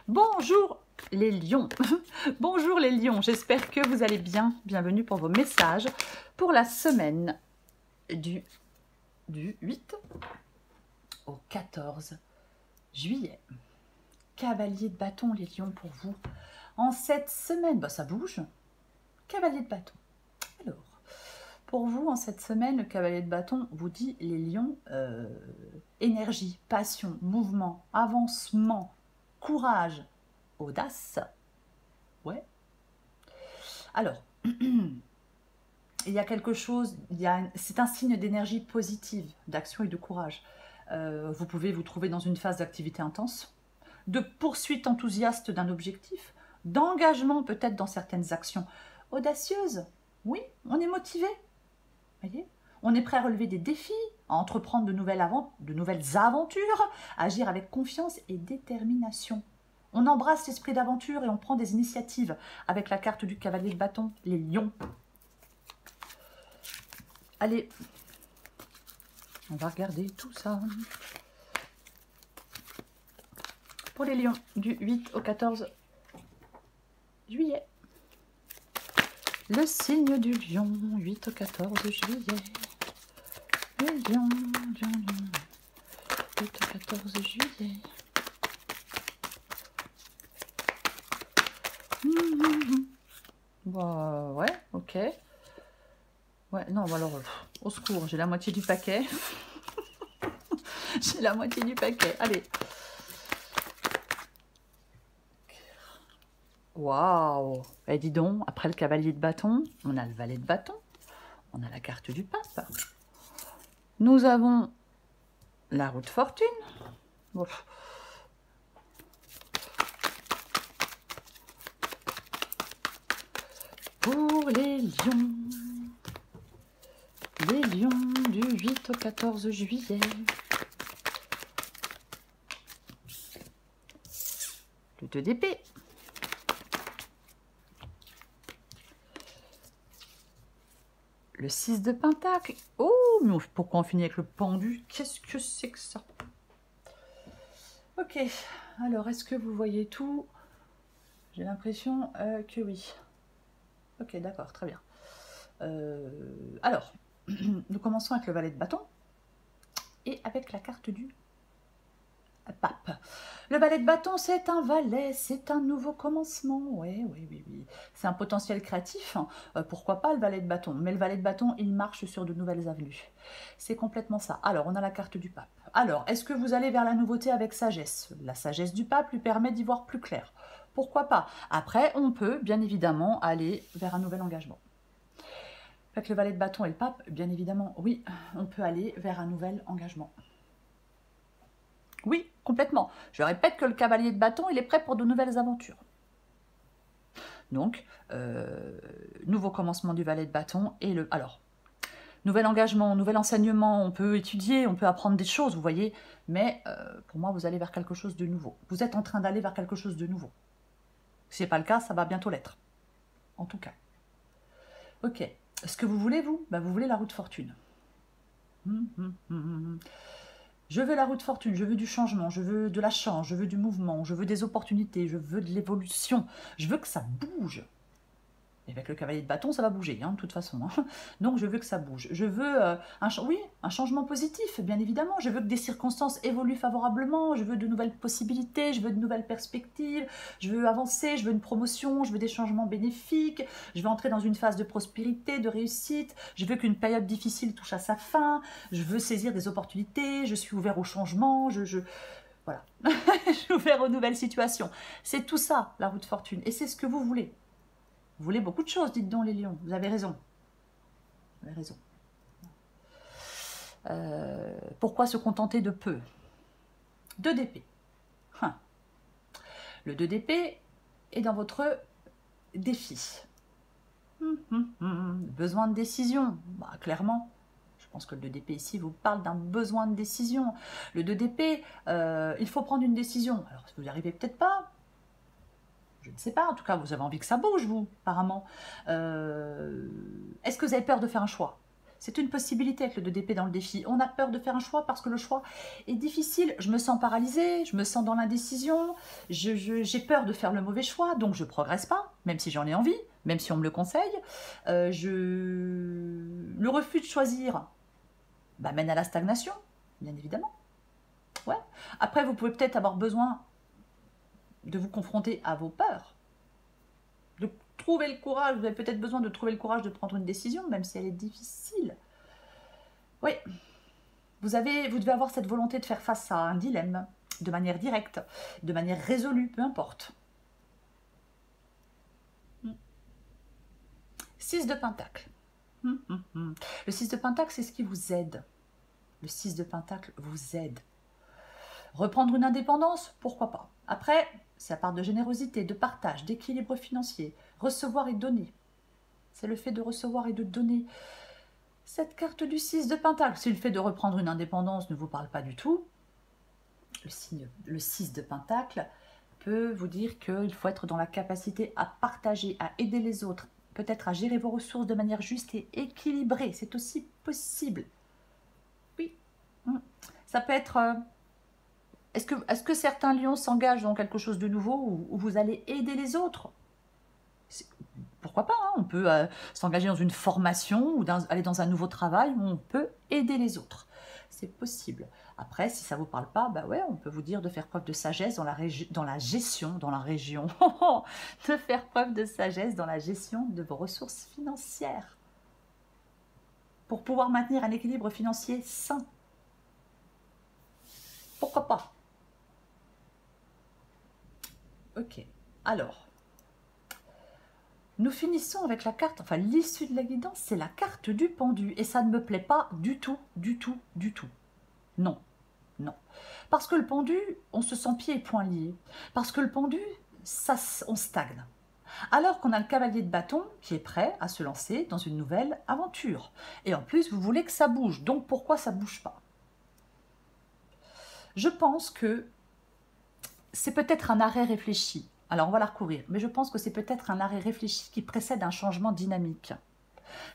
Bonjour les lions. Bonjour les lions, j'espère que vous allez bien. Bienvenue pour vos messages pour la semaine du 8 au 14 juillet. Cavalier de bâton les lions pour vous. En cette semaine, bah, ça bouge. Cavalier de bâton. Alors, pour vous, en cette semaine, le cavalier de bâton vous dit, les lions, énergie, passion, mouvement, avancement, courage, audace. Ouais. Alors, il y a quelque chose, c'est un signe d'énergie positive, d'action et de courage. Vous pouvez vous trouver dans une phase d'activité intense, de poursuite enthousiaste d'un objectif, d'engagement peut-être dans certaines actions audacieuses. Oui, on est motivé. Voyez, on est prêt à relever des défis, à entreprendre de nouvelles aventures, à agir avec confiance et détermination. On embrasse l'esprit d'aventure et on prend des initiatives avec la carte du cavalier de bâton, les lions. Allez, on va regarder tout ça. Pour les lions, du 8 au 14 juillet. Le signe du lion, 8 au 14 juillet. Le lion, 8 au 14 juillet. Bah, ouais, ok. Ouais, non, bah alors, au secours, j'ai la moitié du paquet. J'ai la moitié du paquet, allez. Waouh! Eh, dis donc, après le cavalier de bâton, on a le valet de bâton. On a la carte du pape. Nous avons la roue de fortune. Bon. Pour les lions du 8 au 14 juillet. Le 2 d'épée. Le 6 de pentacle. Oh, mais pourquoi on finit avec le pendu? Qu'est-ce que c'est que ça? Ok, alors est-ce que vous voyez tout? J'ai l'impression que oui. Ok, d'accord, très bien. Alors, nous commençons avec le valet de bâton et avec la carte du pape. Le valet de bâton, c'est un valet, c'est un nouveau commencement. Oui. C'est un potentiel créatif. Pourquoi pas le valet de bâton? Mais le valet de bâton, il marche sur de nouvelles avenues. C'est complètement ça. Alors, on a la carte du pape. Alors, est-ce que vous allez vers la nouveauté avec sagesse? La sagesse du pape lui permet d'y voir plus clair. Pourquoi pas? Après, on peut, bien évidemment, aller vers un nouvel engagement. Avec le valet de bâton et le pape, bien évidemment, oui, on peut aller vers un nouvel engagement. Oui, complètement. Je répète que le cavalier de bâton, il est prêt pour de nouvelles aventures. Donc, nouveau commencement du valet de bâton et le... Alors, nouvel engagement, nouvel enseignement, on peut étudier, on peut apprendre des choses, vous voyez, mais pour moi, vous allez vers quelque chose de nouveau. Vous êtes en train d'aller vers quelque chose de nouveau. Si ce n'est pas le cas, ça va bientôt l'être. En tout cas. Ok. Ce que vous voulez, vous? Ben, vous voulez la roue de fortune. Je veux la roue de fortune, je veux du changement, je veux de la chance, je veux du mouvement, je veux des opportunités, je veux de l'évolution, je veux que ça bouge. Et avec le cavalier de bâton, ça va bouger, hein, de toute façon. Hein. Donc, je veux que ça bouge. Je veux un changement positif, bien évidemment. Je veux que des circonstances évoluent favorablement. Je veux de nouvelles possibilités, je veux de nouvelles perspectives. Je veux avancer, je veux une promotion, je veux des changements bénéfiques. Je veux entrer dans une phase de prospérité, de réussite. Je veux qu'une période difficile touche à sa fin. Je veux saisir des opportunités. Je suis ouvert au changement. Voilà. Je suis ouvert aux nouvelles situations. C'est tout ça, la roue de fortune. Et c'est ce que vous voulez. Vous voulez beaucoup de choses, dites donc les lions. Vous avez raison. Vous avez raison. Pourquoi se contenter de peu? 2 d'épée. Le 2 d'épée est dans votre défi. Besoin de décision. Bah, clairement, je pense que le 2 d'épée ici vous parle d'un besoin de décision. Le 2 d'épée, il faut prendre une décision. Alors, vous n'y arrivez peut-être pas. Je ne sais pas, en tout cas, vous avez envie que ça bouge, vous, apparemment. Est-ce que vous avez peur de faire un choix? C'est une possibilité avec le 2 d'épée dans le défi. On a peur de faire un choix parce que le choix est difficile. Je me sens paralysée, je me sens dans l'indécision, j'ai peur de faire le mauvais choix, donc je ne progresse pas, même si j'en ai envie, même si on me le conseille. Le refus de choisir mène à la stagnation, bien évidemment. Ouais. Après, vous pouvez peut-être avoir besoin de vous confronter à vos peurs, de trouver le courage, vous avez peut-être besoin de trouver le courage de prendre une décision, même si elle est difficile. Oui, vous devez avoir cette volonté de faire face à un dilemme, de manière directe, de manière résolue, peu importe. 6 de Pentacle. Le 6 de Pentacle, c'est ce qui vous aide. Le 6 de Pentacle vous aide. Reprendre une indépendance, pourquoi pas. Après, c'est la part de générosité, de partage, d'équilibre financier. Recevoir et donner. C'est le fait de recevoir et de donner. Cette carte du 6 de Pentacle, si le fait de reprendre une indépendance ne vous parle pas du tout, le 6 de Pentacle peut vous dire qu'il faut être dans la capacité à partager, à aider les autres, peut-être à gérer vos ressources de manière juste et équilibrée. C'est aussi possible. Oui. Ça peut être... Est-ce que certains lions s'engagent dans quelque chose de nouveau où vous allez aider les autres? Pourquoi pas, hein? On peut s'engager dans une formation ou aller dans un nouveau travail où on peut aider les autres. C'est possible. Après, si ça ne vous parle pas, ouais, on peut vous dire de faire preuve de sagesse dans la gestion, de faire preuve de sagesse dans la gestion de vos ressources financières pour pouvoir maintenir un équilibre financier sain. Pourquoi pas? Ok, alors, nous finissons avec la carte, enfin l'issue de la guidance, c'est la carte du pendu. Et ça ne me plaît pas du tout, du tout, du tout. Non, non. Parce que le pendu, on se sent pieds et poings liés. Parce que le pendu, on stagne. Alors qu'on a le cavalier de bâton qui est prêt à se lancer dans une nouvelle aventure. Et en plus, vous voulez que ça bouge. Donc pourquoi ça ne bouge pas? Je pense que c'est peut-être un arrêt réfléchi. Alors, on va la recouvrir. Mais je pense que c'est peut-être un arrêt réfléchi qui précède un changement dynamique.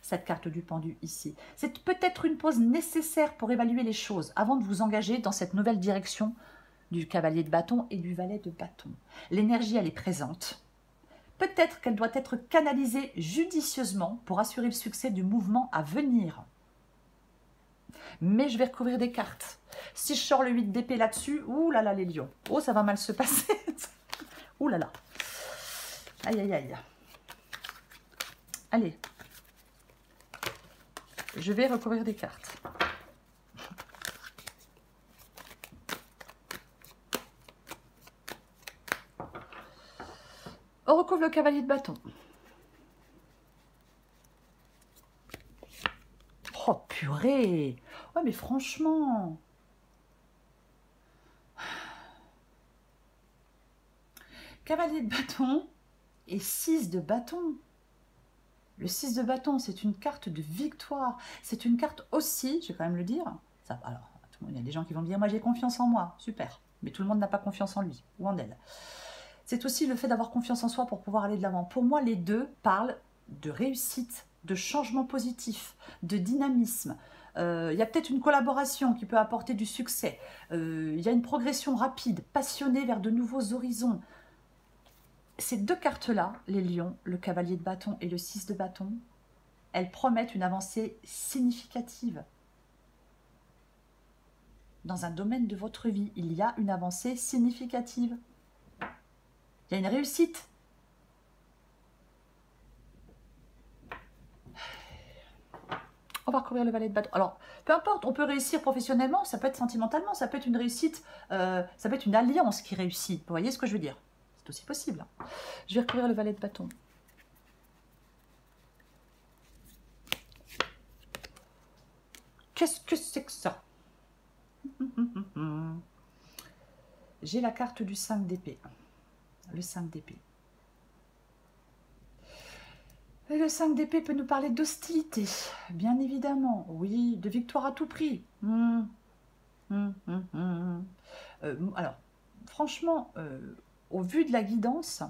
Cette carte du pendu ici. C'est peut-être une pause nécessaire pour évaluer les choses avant de vous engager dans cette nouvelle direction du cavalier de bâton et du valet de bâton. L'énergie, elle est présente. Peut-être qu'elle doit être canalisée judicieusement pour assurer le succès du mouvement à venir. Mais je vais recouvrir des cartes. Si je sors le 8 d'épée là-dessus, ouh là là les lions. Oh, ça va mal se passer. Ouh là là. Aïe aïe aïe. Allez. Je vais recouvrir des cartes. On recouvre le cavalier de bâton. Oh purée. Ouais mais franchement. Cavalier de bâton et 6 de bâton. Le 6 de bâton, c'est une carte de victoire. C'est une carte aussi, je vais quand même le dire. Ça, alors, il y a des gens qui vont me dire, moi j'ai confiance en moi, super. Mais tout le monde n'a pas confiance en lui ou en elle. C'est aussi le fait d'avoir confiance en soi pour pouvoir aller de l'avant. Pour moi, les deux parlent de réussite, de changement positif, de dynamisme. Il y a peut-être une collaboration qui peut apporter du succès. Il y a une progression rapide, passionnée vers de nouveaux horizons. Ces deux cartes-là, les lions, le cavalier de bâton et le 6 de bâton, elles promettent une avancée significative. Dans un domaine de votre vie, il y a une avancée significative. Il y a une réussite. On va recouvrir le valet de bâton. Alors, peu importe, on peut réussir professionnellement, ça peut être sentimentalement, ça peut être une réussite, ça peut être une alliance qui réussit. Vous voyez ce que je veux dire? C'est aussi possible. Je vais recouvrir le valet de bâton. Qu'est-ce que c'est que ça? J'ai la carte du 5 d'épée. Le 5 d'épée. Et le 5 d'épée peut nous parler d'hostilité, bien évidemment. Oui, de victoire à tout prix. Alors, franchement, au vu de la guidance,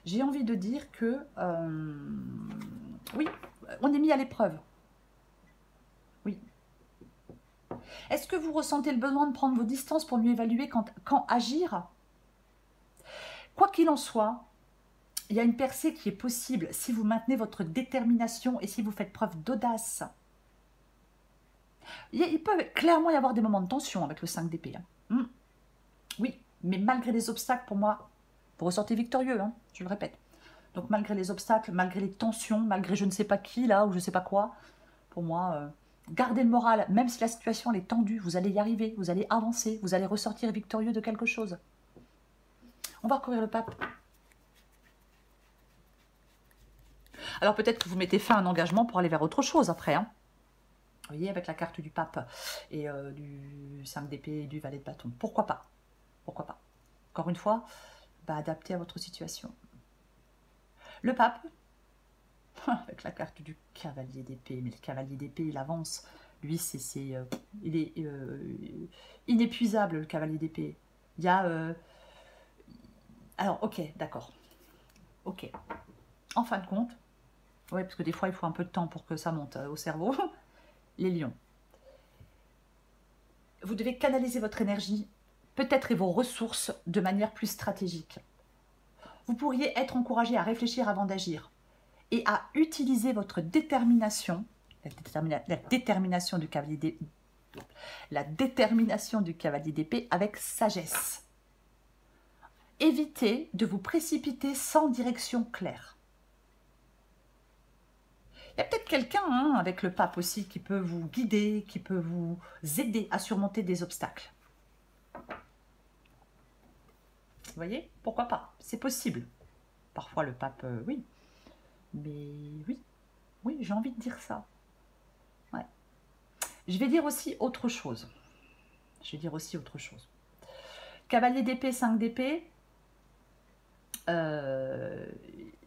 j'ai envie de dire que, oui, On est mis à l'épreuve. Oui. Est-ce que vous ressentez le besoin de prendre vos distances pour mieux évaluer quand agir? Quoi qu'il en soit, il y a une percée qui est possible si vous maintenez votre détermination et si vous faites preuve d'audace. Il peut clairement y avoir des moments de tension avec le 5 d'épée. Oui, mais malgré les obstacles, pour moi, vous ressortez victorieux, je le répète. Donc malgré les obstacles, malgré les tensions, malgré je ne sais pas qui là, ou je ne sais pas quoi, pour moi, gardez le moral, même si la situation elle est tendue, vous allez y arriver, vous allez avancer, vous allez ressortir victorieux de quelque chose. On va recourir le pape. Alors peut-être que vous mettez fin à un engagement pour aller vers autre chose après. Vous voyez, avec la carte du pape et du 5 d'épée et du valet de bâton. Pourquoi pas? Pourquoi pas? Encore une fois, adapté à votre situation. Le pape, avec la carte du cavalier d'épée, mais le cavalier d'épée, il avance. Lui, il est inépuisable, le cavalier d'épée. Il y a... Alors, ok, d'accord. Ok. En fin de compte, oui, parce que des fois, il faut un peu de temps pour que ça monte au cerveau. Les lions. Vous devez canaliser votre énergie, peut-être et vos ressources, de manière plus stratégique. Vous pourriez être encouragé à réfléchir avant d'agir et à utiliser votre détermination, la détermination du cavalier d'épée avec sagesse. Évitez de vous précipiter sans direction claire. Il y a peut-être quelqu'un avec le pape aussi qui peut vous guider, qui peut vous aider à surmonter des obstacles. Vous voyez? Pourquoi pas? C'est possible. Parfois le pape, oui. Mais oui, j'ai envie de dire ça. Ouais. Je vais dire aussi autre chose. Cavalier d'épée, 5 d'épée,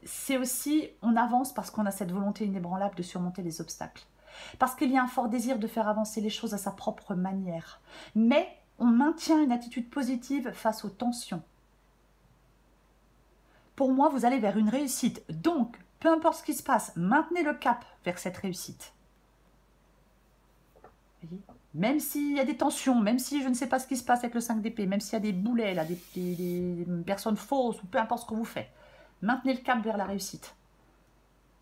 c'est aussi, on avance parce qu'on a cette volonté inébranlable de surmonter les obstacles. Parce qu'il y a un fort désir de faire avancer les choses à sa propre manière. Mais on maintient une attitude positive face aux tensions. Pour moi, vous allez vers une réussite. Donc, peu importe ce qui se passe, maintenez le cap vers cette réussite. Voyez, même s'il y a des tensions, même si je ne sais pas ce qui se passe avec le 5 d'épée, même s'il y a des boulets, là, des personnes fausses, ou peu importe ce que vous faites, maintenez le cap vers la réussite.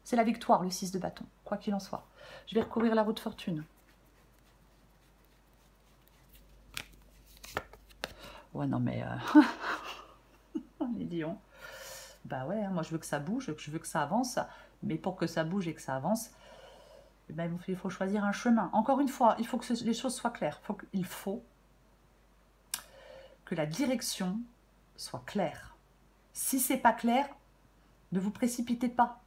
C'est la victoire, le 6 de bâton, quoi qu'il en soit. Je vais recourir la roue de fortune. Ouais, non mais... les lions. Bah ouais, moi je veux que ça bouge, je veux que ça avance, mais pour que ça bouge et que ça avance, il faut choisir un chemin. Encore une fois, il faut que les choses soient claires. Il faut que la direction soit claire. Si c'est pas clair, ne vous précipitez pas.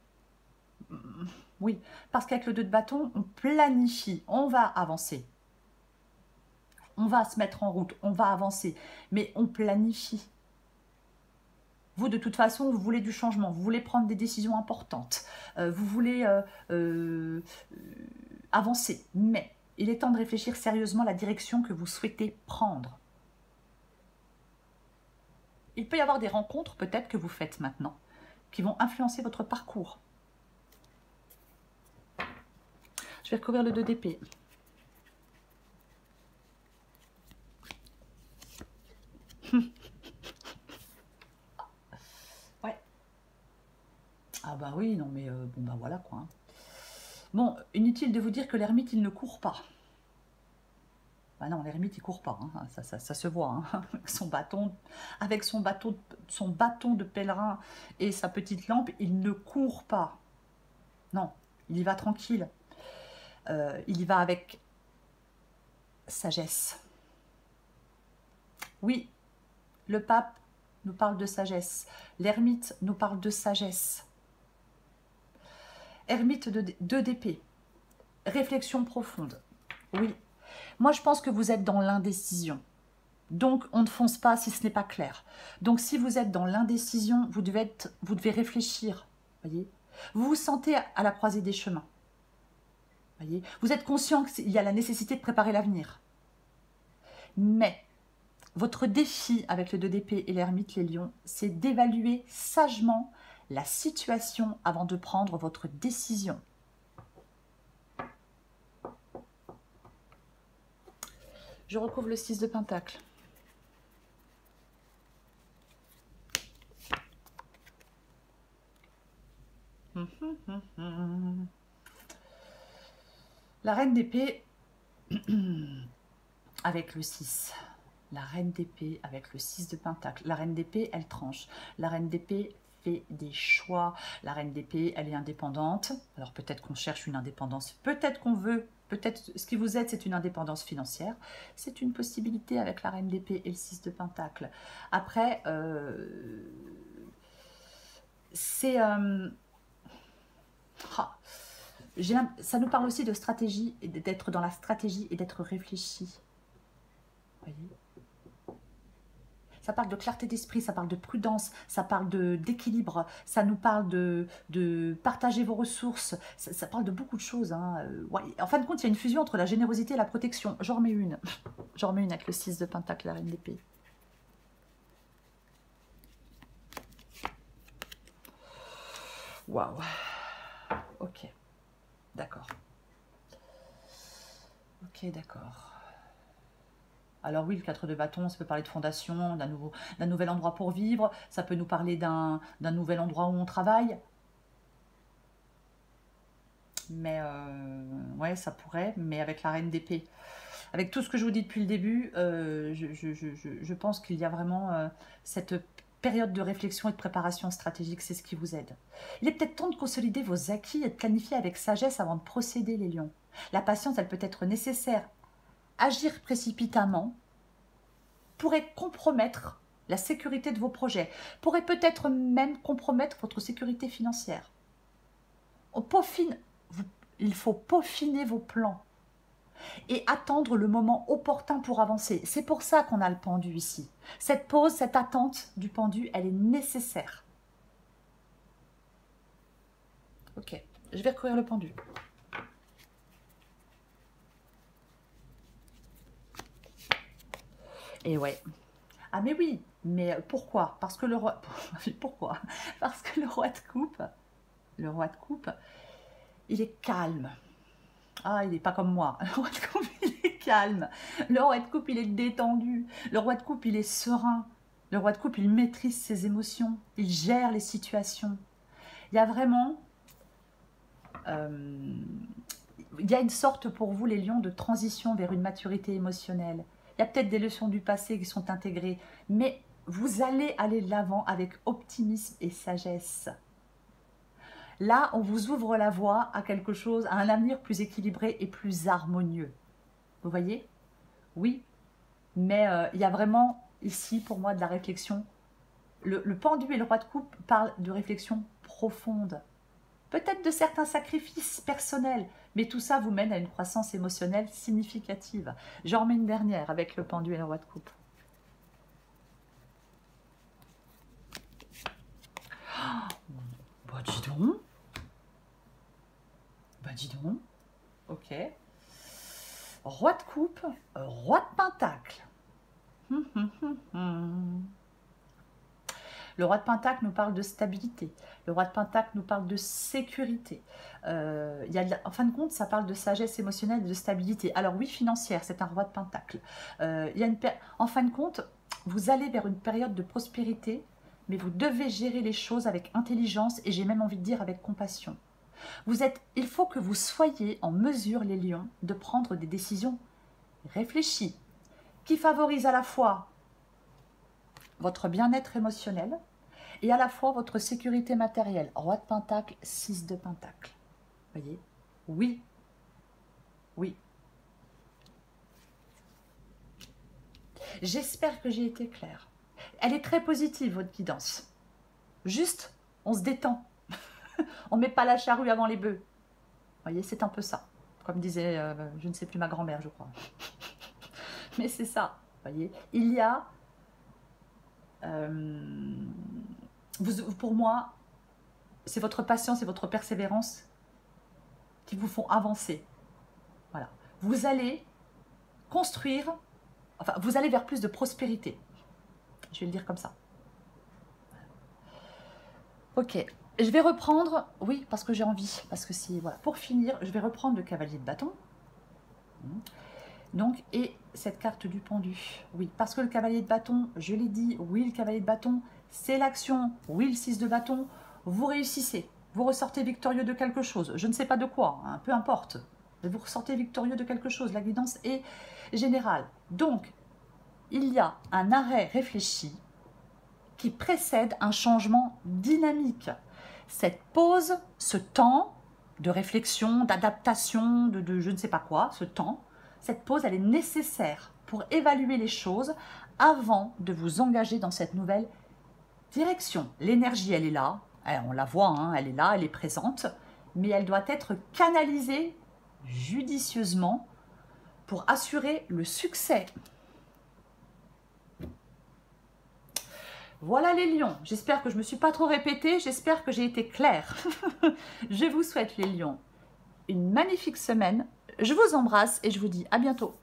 Oui, parce qu'avec le 2 de bâton, on planifie, on va avancer. On va se mettre en route, on va avancer, mais on planifie. Vous, de toute façon, vous voulez du changement, vous voulez prendre des décisions importantes, vous voulez avancer, mais il est temps de réfléchir sérieusement à la direction que vous souhaitez prendre. Il peut y avoir des rencontres, peut-être, que vous faites maintenant, qui vont influencer votre parcours. Je vais recouvrir le 2 d'épée. Ouais. Ah bah oui, non mais bon bah voilà quoi. Bon, inutile de vous dire que l'ermite il ne court pas. Bah non, l'ermite il court pas, ça se voit, avec son bâton de pèlerin et sa petite lampe, il ne court pas. Non, il y va tranquille. Il y va avec sagesse. Oui, le pape nous parle de sagesse. L'ermite nous parle de sagesse. Ermite de 2 d'épée. Réflexion profonde. Oui. Moi, je pense que vous êtes dans l'indécision. Donc, on ne fonce pas si ce n'est pas clair. Donc, si vous êtes dans l'indécision, vous devez réfléchir. Voyez, vous vous sentez à la croisée des chemins. Voyez, vous êtes conscient qu'il y a la nécessité de préparer l'avenir. Mais votre défi avec le 2 d'épée et l'ermite, les lions, c'est d'évaluer sagement la situation avant de prendre votre décision. Je recouvre le 6 de Pentacle. La reine d'épée avec le 6. La reine d'épée avec le 6 de Pentacle. La reine d'épée, elle tranche. La reine d'épée fait des choix. La reine d'épée, elle est indépendante. Alors peut-être qu'on cherche une indépendance, peut-être qu'on veut, peut-être ce qui vous aide, c'est une indépendance financière. C'est une possibilité avec la reine d'épée et le 6 de Pentacle. Après, c'est... ça nous parle aussi de stratégie, d'être dans la stratégie et d'être réfléchi. Voyez, ça parle de clarté d'esprit, ça parle de prudence, ça parle d'équilibre, ça nous parle de partager vos ressources, ça parle de beaucoup de choses. Hein. Ouais. En fin de compte, il y a une fusion entre la générosité et la protection. J'en remets une. J'en remets une avec le 6 de Pentacle, la reine d'épée. Waouh. Ok. D'accord. Ok, d'accord. Alors oui, le 4 de bâton, ça peut parler de fondation, d'un nouvel endroit pour vivre, ça peut nous parler d'un nouvel endroit où on travaille. Mais ouais, ça pourrait, mais avec la reine d'épée. Avec tout ce que je vous dis depuis le début, je pense qu'il y a vraiment cette période de réflexion et de préparation stratégique, c'est ce qui vous aide. Il est peut-être temps de consolider vos acquis et de planifier avec sagesse avant de procéder, les lions. La patience, elle peut être nécessaire. Agir précipitamment pourrait compromettre la sécurité de vos projets, pourrait peut-être même compromettre votre sécurité financière. Il faut peaufiner vos plans et attendre le moment opportun pour avancer. C'est pour ça qu'on a le pendu ici. Cette pause, cette attente du pendu, elle est nécessaire. Ok, je vais recourir le pendu. Et ouais. Ah mais oui, mais pourquoi? Parce que le roi... Pourquoi? Parce que le roi de coupe, il est calme. Ah, il n'est pas comme moi. Le roi de coupe, il est calme. Le roi de coupe, il est détendu. Le roi de coupe, il est serein. Le roi de coupe, il maîtrise ses émotions. Il gère les situations. Il y a vraiment... il y a une sorte pour vous, les lions, de transition vers une maturité émotionnelle. Il y a peut-être des leçons du passé qui sont intégrées, mais vous allez aller de l'avant avec optimisme et sagesse. Là, on vous ouvre la voie à quelque chose, à un avenir plus équilibré et plus harmonieux. Vous voyez? Oui, mais il y a vraiment ici, pour moi, de la réflexion. Le pendu et le roi de coupe parlent de réflexion profonde. Peut-être de certains sacrifices personnels, mais tout ça vous mène à une croissance émotionnelle significative. J'en remets une dernière avec le pendu et le roi de coupe. Oh, bah dis donc. Bah dis donc. Ok. Roi de coupe, roi de pentacle. Le roi de pentacle nous parle de stabilité. Le roi de pentacle nous parle de sécurité. En fin de compte, ça parle de sagesse émotionnelle et de stabilité. Alors oui, financière, c'est un roi de pentacle. En fin de compte, vous allez vers une période de prospérité, mais vous devez gérer les choses avec intelligence et j'ai même envie de dire avec compassion. Il faut que vous soyez en mesure, les lions, de prendre des décisions réfléchies, qui favorisent à la fois votre bien-être émotionnel et à la fois votre sécurité matérielle. Roi de pentacle, 6 de pentacle. Voyez? Oui. Oui. J'espère que j'ai été claire. Elle est très positive, votre guidance. Juste, on se détend. On ne met pas la charrue avant les bœufs. Voyez, c'est un peu ça. Comme disait, je ne sais plus, ma grand-mère, je crois. Mais c'est ça. Voyez, il y a... pour moi, c'est votre patience et votre persévérance qui vous font avancer. Voilà. Vous allez construire, enfin, vous allez vers plus de prospérité. Je vais le dire comme ça. Ok. Je vais reprendre, oui, parce que j'ai envie, parce que si, voilà. Pour finir, je vais reprendre le cavalier de bâton. Donc, et cette carte du pendu, oui, parce que le cavalier de bâton, je l'ai dit, oui, le cavalier de bâton, c'est l'action, oui, le 6 de bâton, vous réussissez, vous ressortez victorieux de quelque chose, je ne sais pas de quoi, hein, peu importe, vous ressortez victorieux de quelque chose, la guidance est générale. Donc, il y a un arrêt réfléchi qui précède un changement dynamique. Cette pause, ce temps de réflexion, d'adaptation, de je ne sais pas quoi, ce temps, cette pause, elle est nécessaire pour évaluer les choses avant de vous engager dans cette nouvelle direction. L'énergie, elle est là, on la voit, hein, elle est là, elle est présente, mais elle doit être canalisée judicieusement pour assurer le succès. Voilà les lions, j'espère que je ne me suis pas trop répétée, j'espère que j'ai été claire. Je vous souhaite les lions une magnifique semaine, je vous embrasse et je vous dis à bientôt.